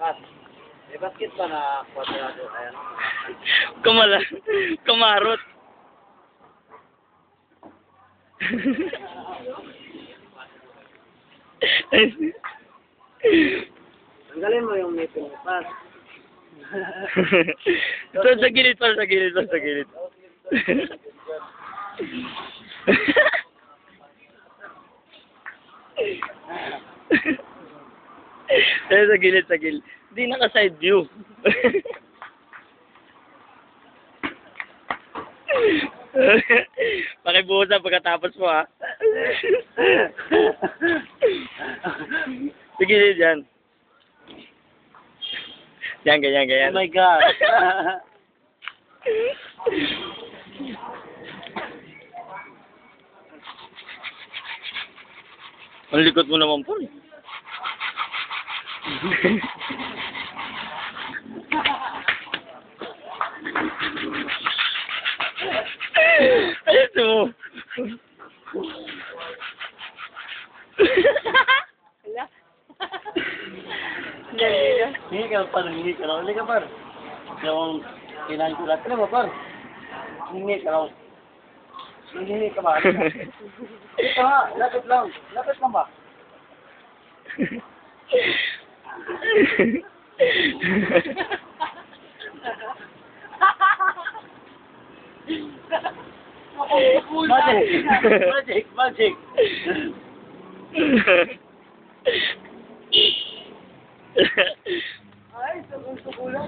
Pas. May basket pa na kwadrado. Ayan. Kumarot. Tanggalin mo yung nipple mo. Pas. Ito sa gilid, sa gilid. Sa gilid. Hindi naka-side view. Pakibuhusan pagkatapos mo, ha? Sa gilid yan. Ganyan. Oh my God. Ang likot mo naman po. Ayos mo. Wala. Hingi ka par. Hingi ka par. Yung kinain ko lahat. Alam mo par. Hingi ka raw. Hingi ka ba? Ito ha. Lapit lang ba? Magic. Ay, sukulan.